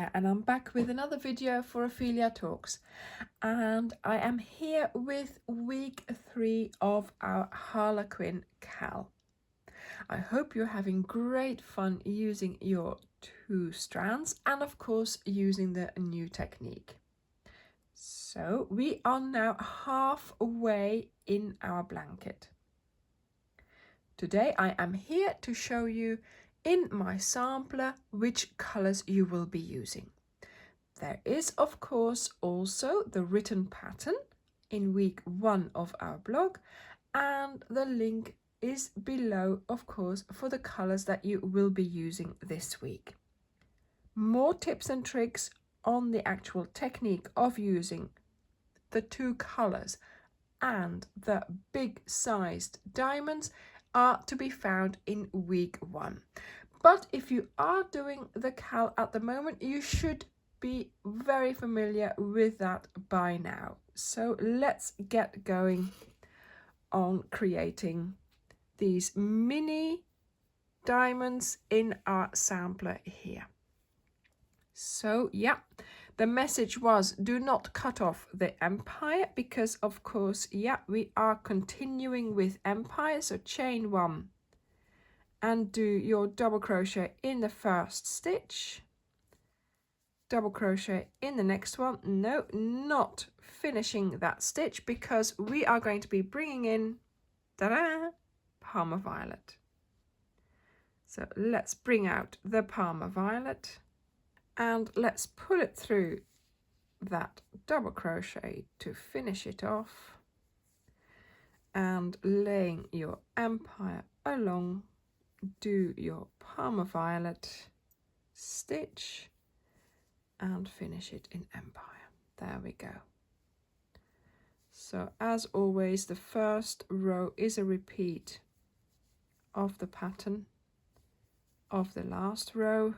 there, and I'm back with another video for Ophelia Talks, and I am here with week 3 of our Harlequin Cal. I hope you're having great fun using your 2 strands and of course using the new technique. So we are now halfway in our blanket. Today I am here to show you in my sampler which colors you will be using. There is of course also the written pattern in week 1 of our blog, and the link is below of course for the colors that you will be using this week. More tips and tricks on the actual technique of using the 2 colors and the big sized diamonds are to be found in week 1. But if you are doing the Cal at the moment, you should be very familiar with that by now. So let's get going on creating these mini diamonds in our sampler here. So yeah, the message was do not cut off the empire, because of course, yeah, we are continuing with empire. So chain 1 and do your double crochet in the first stitch, double crochet in the next one. No, not finishing that stitch, because we are going to be bringing in ta-da, Parma violet. So let's bring out the Parma violet and let's pull it through that double crochet to finish it off, and laying your empire along, do your Parma violet stitch and finish it in empire. There we go. So as always, the first row is a repeat of the pattern of the last row.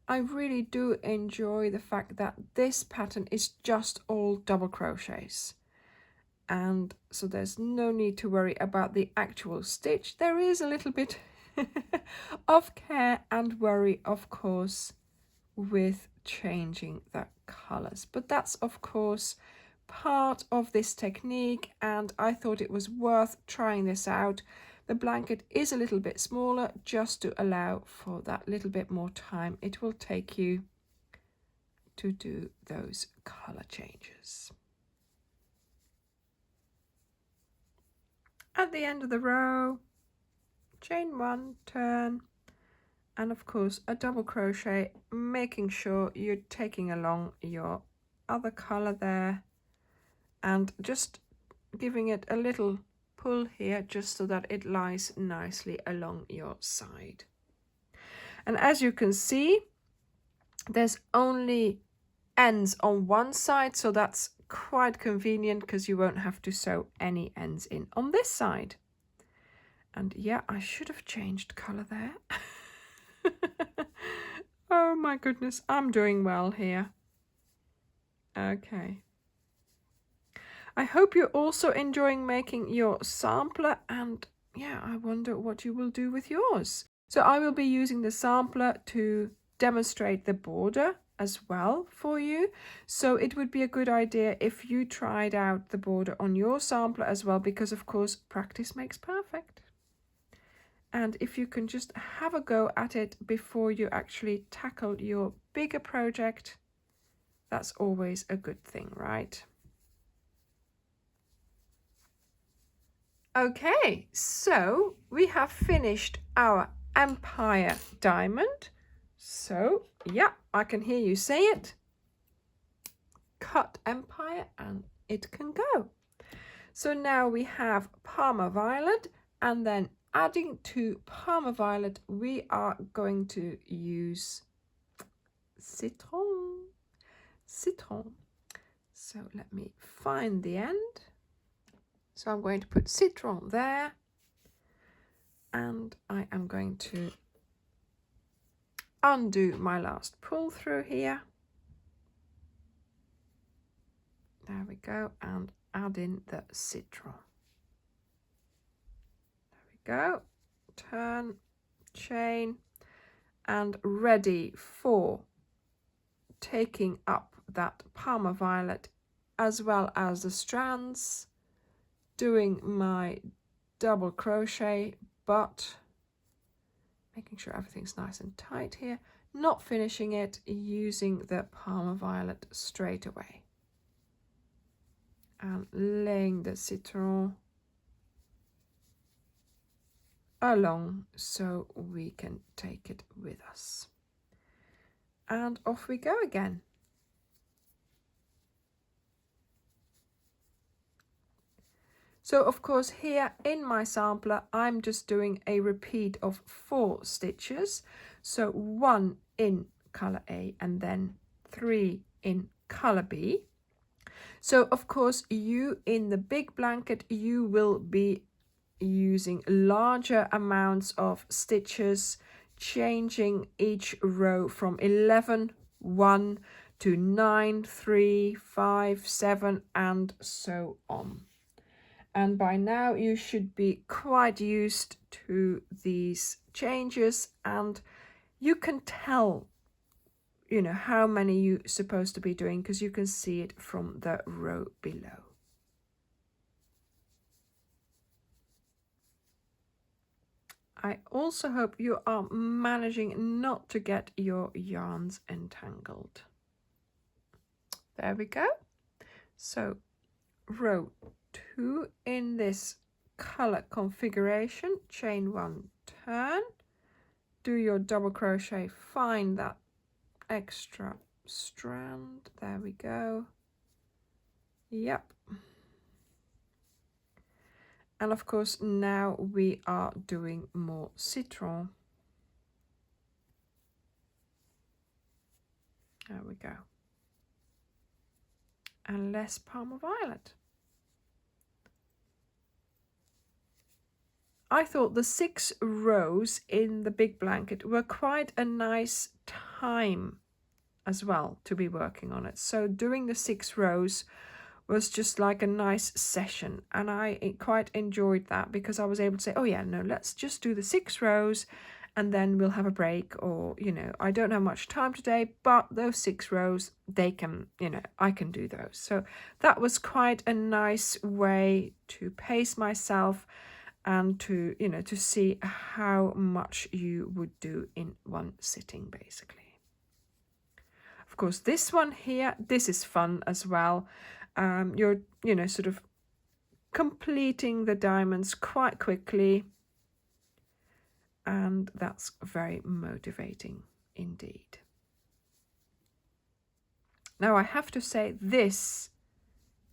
I really do enjoy the fact that this pattern is just all double crochets, and so there's no need to worry about the actual stitch. There is a little bit of care and worry of course with changing the colors, but that's of course part of this technique, and I thought it was worth trying this out. The blanket is a little bit smaller, just to allow for that little bit more time it will take you to do those color changes. At the end of the row, chain 1, turn, and of course a double crochet, making sure you're taking along your other color there and just giving it a little pull here, just so that it lies nicely along your side. And as you can see, there's only ends on one side, so that's quite convenient because you won't have to sew any ends in on this side. And yeah, I should have changed color there. Oh my goodness, I'm doing well here. Okay. I hope you're also enjoying making your sampler, and yeah, I wonder what you will do with yours. So I will be using the sampler to demonstrate the border as well for you. So it would be a good idea if you tried out the border on your sampler as well, because of course practice makes perfect. And if you can just have a go at it before you actually tackle your bigger project, that's always a good thing, right? Okay, so we have finished our empire diamond. So yeah, I can hear you say it. Cut empire and it can go. So now we have Parma violet, and then adding to Parma violet we are going to use citron. So let me find the end. So I'm going to put citron there, and I am going to undo my last pull through here. There we go, and add in the citron. There we go. Turn, chain, and ready for taking up that Parma violet as well as the strands, doing my double crochet, but making sure everything's nice and tight here, not finishing it, using the Parma violet straight away and laying the citron along so we can take it with us. And off we go again. So of course here in my sampler I'm just doing a repeat of 4 stitches, so 1 in color A and then 3 in color B. So of course you in the big blanket you will be using larger amounts of stitches, changing each row from 11, 1 to 9, 3, 5, 7 and so on. And by now you should be quite used to these changes, and you can tell, you know, how many you're supposed to be doing because you can see it from the row below. I also hope you are managing not to get your yarns entangled. There we go. So row 2 in this color configuration, chain 1, turn, do your double crochet, find that extra strand, there we go, yep. And of course now we are doing more citron. There we go. And less Parma violet. I thought the 6 rows in the big blanket were quite a nice time as well to be working on it. So doing the 6 rows was just like a nice session, and I quite enjoyed that because I was able to say, oh yeah, no, let's just do the 6 rows and then we'll have a break, or, you know, I don't have much time today, but those 6 rows, they can, you know, I can do those. So that was quite a nice way to pace myself and to, you know, to see how much you would do in one sitting basically. Of course, this one here, this is fun as well. You're, you know, sort of completing the diamonds quite quickly, and that's very motivating indeed. Now I have to say, this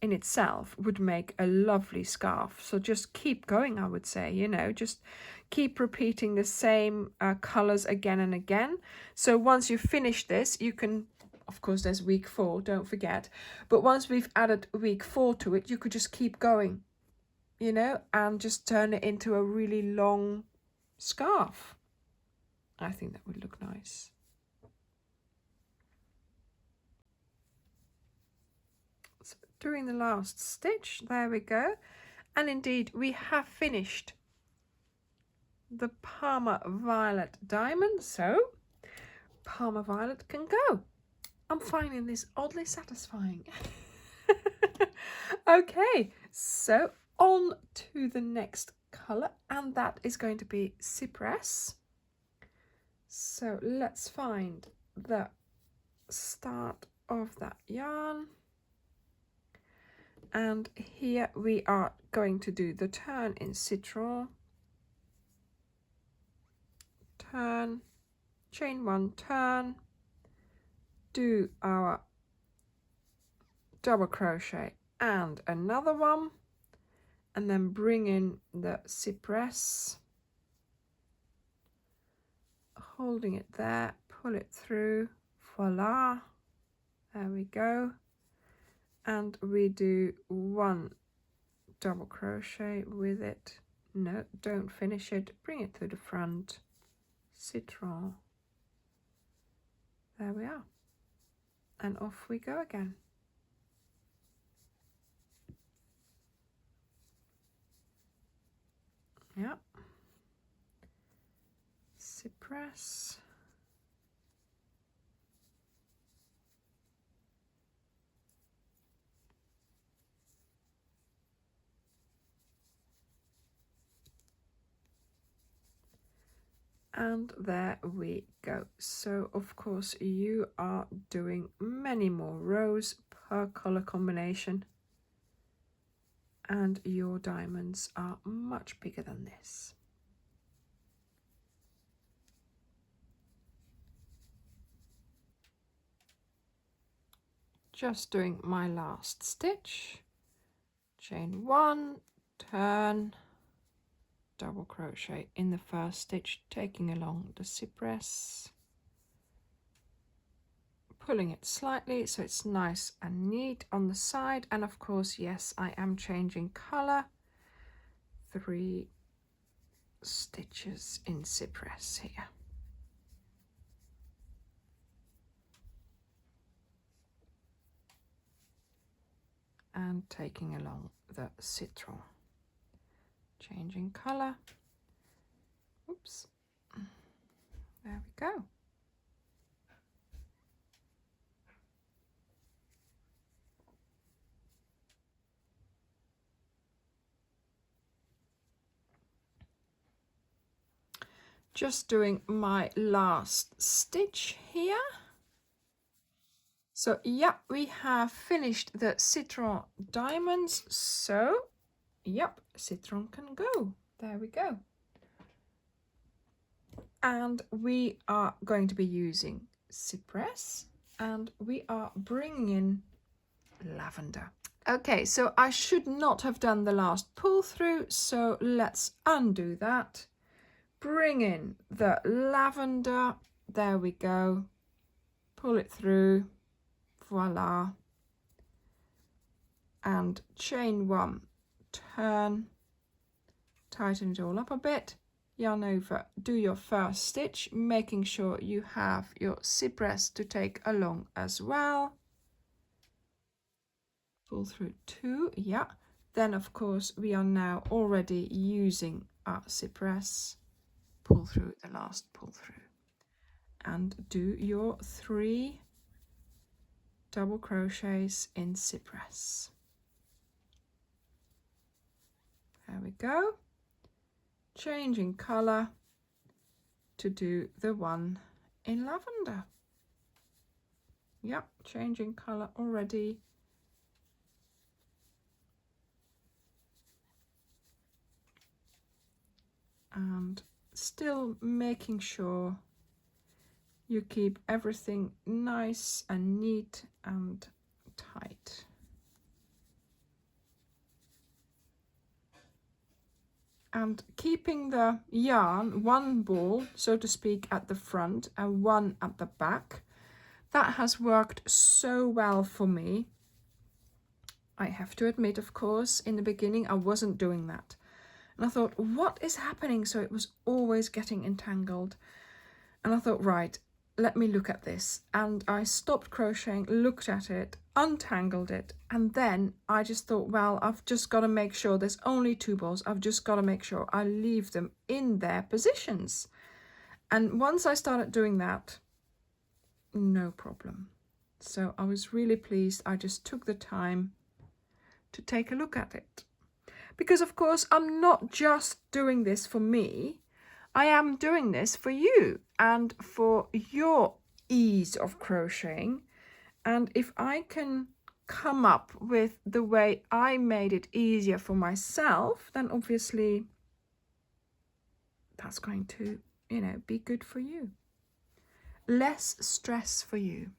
in itself would make a lovely scarf, so just keep going, I would say, you know, just keep repeating the same colors again and again. So once you finish this, you can, of course there's week 4, don't forget, but once we've added week 4 to it, you could just keep going, you know, and just turn it into a really long scarf. I think that would look nice. So doing the last stitch, there we go, and indeed we have finished the Parma violet diamond, so Parma violet can go. I'm finding this oddly satisfying. Okay, so on to the next color, and that is going to be Cypress. So let's find the start of that yarn, and here we are going to do the turn in citron, turn, chain 1, turn, do our double crochet and another one, and then bring in the cypress, holding it there, pull it through, voila, there we go, and we do 1 double crochet with it, no, don't finish it, bring it to the front, citron, there we are, and off we go again. Yeah. Cypress. And there we go. So of course you are doing many more rows per color combination, and your diamonds are much bigger than this. Just doing my last stitch, chain 1, turn, double crochet in the first stitch, taking along the cypress, pulling it slightly so it's nice and neat on the side. And of course, yes, I am changing color. 3 stitches in cypress here. And taking along the citron, changing color. Oops, there we go. Just doing my last stitch here. So yeah, we have finished the citron diamonds. So yep, citron can go. There we go. And we are going to be using cypress, and we are bringing in lavender. Okay, so I should not have done the last pull through, so let's undo that. Bring in the lavender. There we go. Pull it through. Voila. And chain 1, turn, tighten it all up a bit, yarn over, do your first stitch, making sure you have your cypress to take along as well. Pull through 2, yeah. Then of course we are now already using our cypress. Pull through the last pull through. And do your 3 double crochets in cypress. There we go. Changing color to do the one in lavender. Yep, changing color already. And still making sure you keep everything nice and neat and tight. And keeping the yarn, one ball, so to speak, at the front and one at the back. That has worked so well for me. I have to admit, of course, in the beginning I wasn't doing that. And I thought, what is happening? So it was always getting entangled. And I thought, right, let me look at this. And I stopped crocheting, looked at it, untangled it. And then I just thought, well, I've just got to make sure there's only 2 balls. I've just got to make sure I leave them in their positions. And once I started doing that, no problem. So I was really pleased. I just took the time to take a look at it. Because of course, I'm not just doing this for me. I am doing this for you and for your ease of crocheting. And if I can come up with the way I made it easier for myself, then obviously that's going to, be good for you. Less stress for you.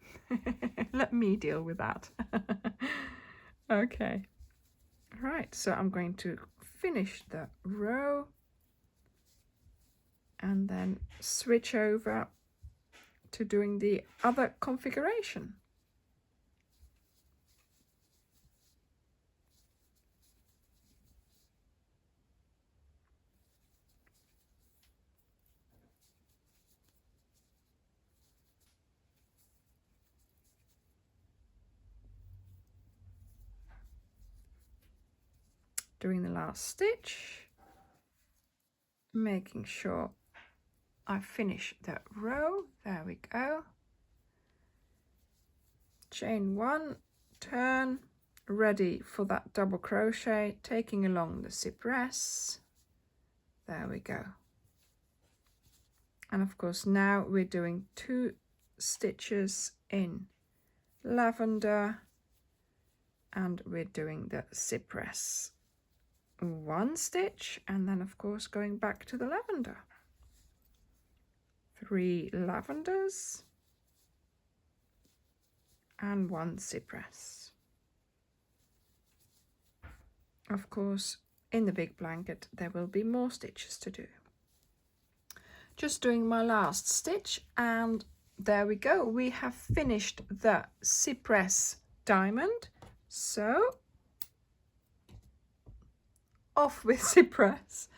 Let me deal with that. Okay. Right, so I'm going to finish the row and then switch over to doing the other configuration. Doing the last stitch, making sure I finish the row. There we go. Chain 1, turn, ready for that double crochet, taking along the cypress. There we go. And of course now we're doing 2 stitches in lavender, and we're doing the cypress. 1 stitch, and then of course going back to the lavender. 3 lavenders and 1 cypress. Of course, in the big blanket there will be more stitches to do. Just doing my last stitch, and there we go. We have finished the cypress diamond. So off with cypress,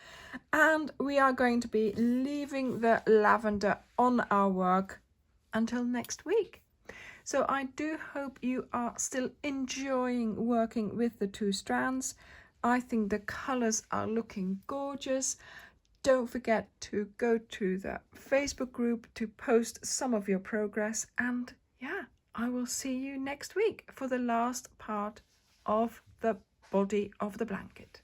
and we are going to be leaving the lavender on our work until next week. So I do hope you are still enjoying working with the 2 strands. I think the colors are looking gorgeous. Don't forget to go to the Facebook group to post some of your progress, and yeah, I will see you next week for the last part of the body of the blanket.